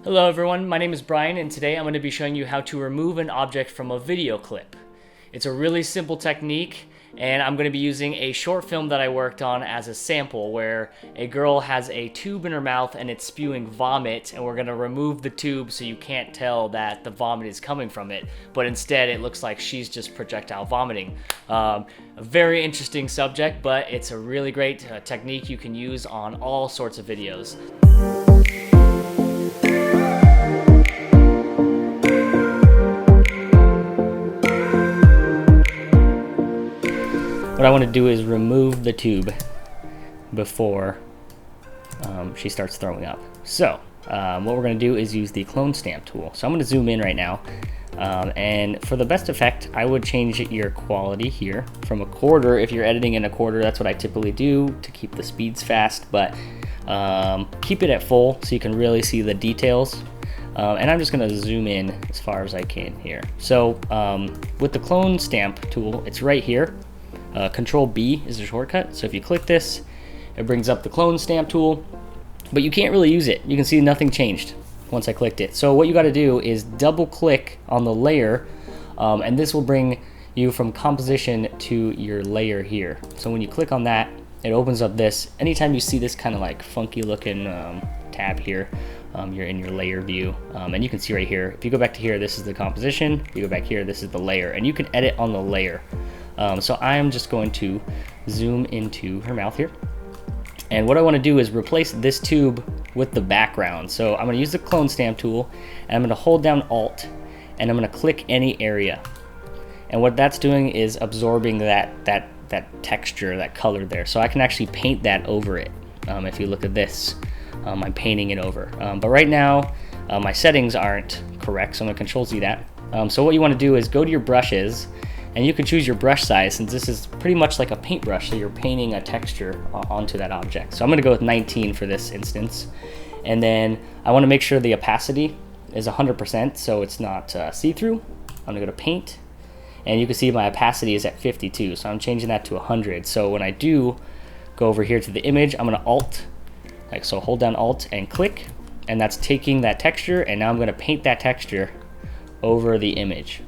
Hello everyone, my name is Brian and today I'm going to be showing you how to remove an object from a video clip. It's a really simple technique and I'm going to be using a short film that I worked on as a sample where a girl has a tube in her mouth and it's spewing vomit, and we're going to remove the tube so you can't tell that the vomit is coming from it, but instead it looks like she's just projectile vomiting. A very interesting subject, but it's a really great technique you can use on all sorts of videos. What I want to do is remove the tube before she starts throwing up. So what we're going to do is use the clone stamp tool. So I'm going to zoom in right now, and for the best effect I would change your quality here from a quarter. If you're editing in a quarter, that's what I typically do to keep the speeds fast, but keep it at full so you can really see the details. And I'm just going to zoom in as far as I can here. So with the clone stamp tool, it's right here. Control B is the shortcut. So if you click this, it brings up the clone stamp tool, but you can't really use it. You can see nothing changed once I clicked it. So what you got to do is double click on the layer, and this will bring you from composition to your layer here. So when you click on that, it opens up this. Anytime you see this kind of like funky looking tab here, you're in your layer view, and you can see right here, if you go back to here, this is the composition. If you go back here, this is the layer, and you can edit on the layer. So I am just going to zoom into her mouth here. And what I want to do is replace this tube with the background. So I'm going to use the clone stamp tool, and I'm going to hold down Alt, and I'm going to click any area. And what that's doing is absorbing that texture, that color there. So I can actually paint that over it. If you look at this, I'm painting it over. But right now, my settings aren't correct, so I'm going to Control Z that. So what you want to do is go to your brushes, and you can choose your brush size, since this is pretty much like a paintbrush, so you're painting a texture onto that object. So I'm going to go with 19 for this instance. And then I want to make sure the opacity is 100%, so it's not see-through. I'm going to go to Paint, and you can see my opacity is at 52, so I'm changing that to 100. So when I do go over here to the image, I'm going to Alt, like so, hold down Alt and click, and that's taking that texture, and now I'm going to paint that texture over the image.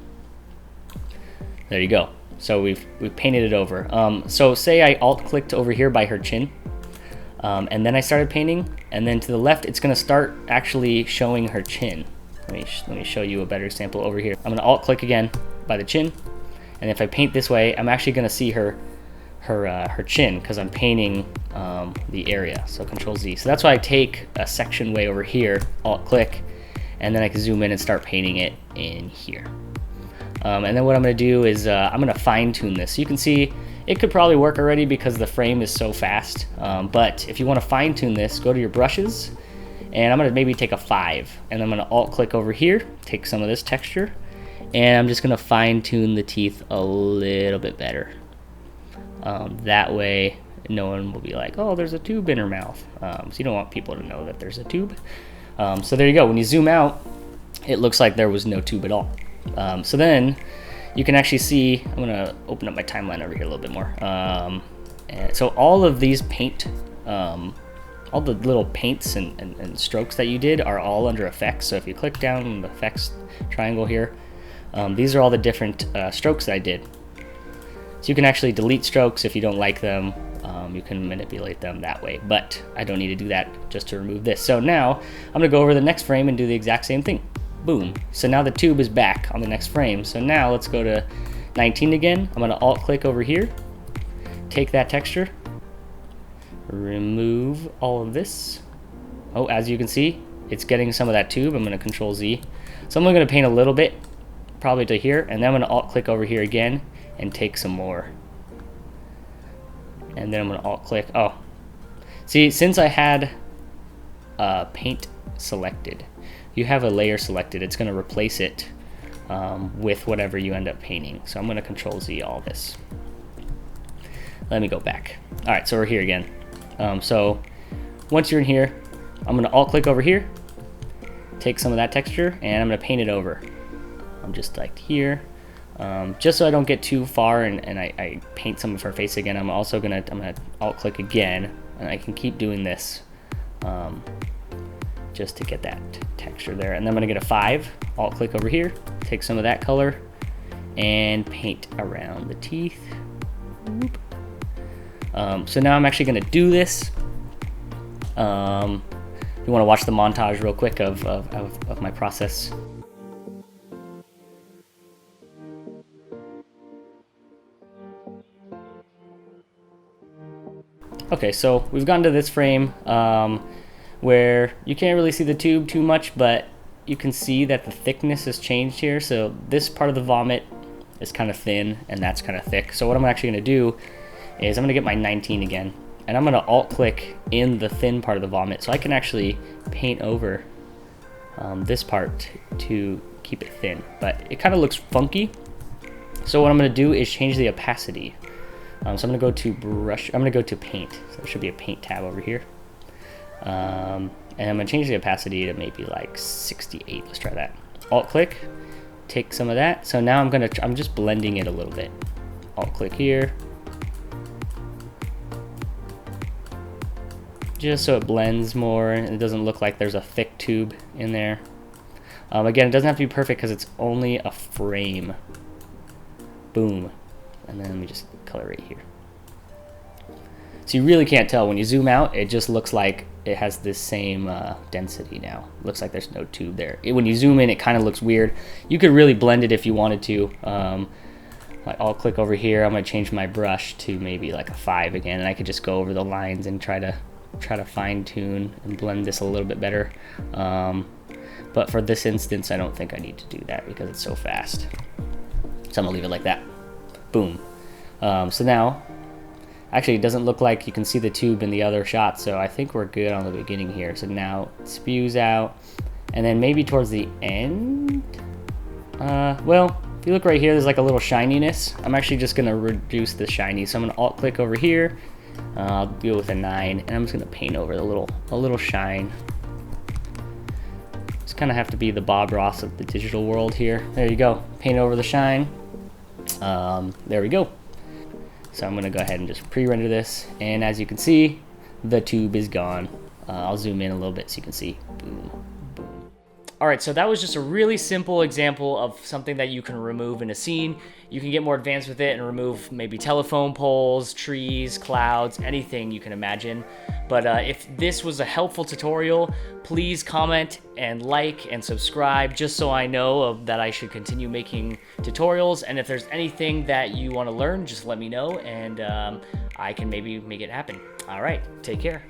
There you go. So we've painted it over. So say I alt clicked over here by her chin, and then I started painting, and then to the left it's going to start actually showing her chin. Let me show you a better example over here. I'm going to alt click again by the chin, and if I paint this way, I'm actually going to see her chin because I'm painting the area. So Control Z. So that's why I take a section way over here, alt click, and then I can zoom in and start painting it in here. And then what I'm going to do is I'm going to fine tune this. So you can see it could probably work already because the frame is so fast. But if you want to fine tune this, go to your brushes, and I'm going to maybe take a 5. And I'm going to alt click over here, take some of this texture, and I'm just going to fine tune the teeth a little bit better. That way no one will be like, oh, there's a tube in her mouth. So you don't want people to know that there's a tube. So there you go. When you zoom out, it looks like there was no tube at all. So then you can actually see, I'm going to open up my timeline over here a little bit more. And so all of these paint, all the little paints and strokes that you did are all under effects. So if you click down on the effects triangle here, these are all the different strokes that I did. So you can actually delete strokes if you don't like them. You can manipulate them that way, but I don't need to do that just to remove this. So now I'm going to go over the next frame and do the exact same thing. Boom. So now the tube is back on the next frame. So now let's go to 19 again. I'm going to alt click over here, take that texture, remove all of this. Oh, as you can see, it's getting some of that tube. I'm going to Control Z. So I'm only going to paint a little bit, probably to here, and then I'm going to alt click over here again and take some more. And then I'm going to alt click. Oh, see, since I had paint selected, you have a layer selected, it's going to replace it with whatever you end up painting. So I'm going to Control Z all this. Let me go back. All right, so we're here again. So once you're in here, I'm going to alt click over here, take some of that texture, and I'm going to paint it over. I'm just like here, just so I don't get too far and I paint some of her face again. I'm gonna alt click again, and I can keep doing this just to get that texture there. And then I'm gonna get a 5, alt click over here, take some of that color and paint around the teeth. So now I'm actually gonna do this. You wanna watch the montage real quick of my process. Okay, so we've gotten to this frame where you can't really see the tube too much, but you can see that the thickness has changed here. So this part of the vomit is kind of thin and that's kind of thick. So what I'm actually gonna do is I'm gonna get my 19 again, and I'm gonna alt click in the thin part of the vomit so I can actually paint over this part to keep it thin, but it kind of looks funky. So what I'm gonna do is change the opacity. So I'm gonna go to brush, I'm gonna go to paint. So there should be a paint tab over here. And I'm gonna change the opacity to maybe like 68. Let's try that. Alt click, take some of that. So now I'm just blending it a little bit. Alt click here. Just so it blends more and it doesn't look like there's a thick tube in there. Again, it doesn't have to be perfect because it's only a frame. Boom. And then let me just color right here. So you really can't tell. When you zoom out, it just looks like it has this same density now. Looks like there's no tube there. When you zoom in, it kind of looks weird. You could really blend it if you wanted to. I'll click over here. I'm gonna change my brush to maybe like a 5 again, and I could just go over the lines and try to fine tune and blend this a little bit better. But for this instance, I don't think I need to do that because it's so fast. So I'm gonna leave it like that. Boom. So now, actually it doesn't look like you can see the tube in the other shot, so I think we're good on the beginning here. So now it spews out, and then maybe towards the end, well, if you look right here, there's like a little shininess. I'm actually just gonna reduce the shiny. So I'm gonna alt click over here, I'll go with a 9, and I'm just gonna paint over a little shine. Just kind of have to be the Bob Ross of the digital world here. There you go, paint over the shine. There we go. So I'm gonna go ahead and just pre-render this, and as you can see, the tube is gone. I'll zoom in a little bit so you can see. Boom, boom. All right, so that was just a really simple example of something that you can remove in a scene. You can get more advanced with it and remove maybe telephone poles, trees, clouds, anything you can imagine. But if this was a helpful tutorial, please comment and like and subscribe just so I know that I should continue making tutorials. And if there's anything that you want to learn, just let me know and I can maybe make it happen. All right, take care.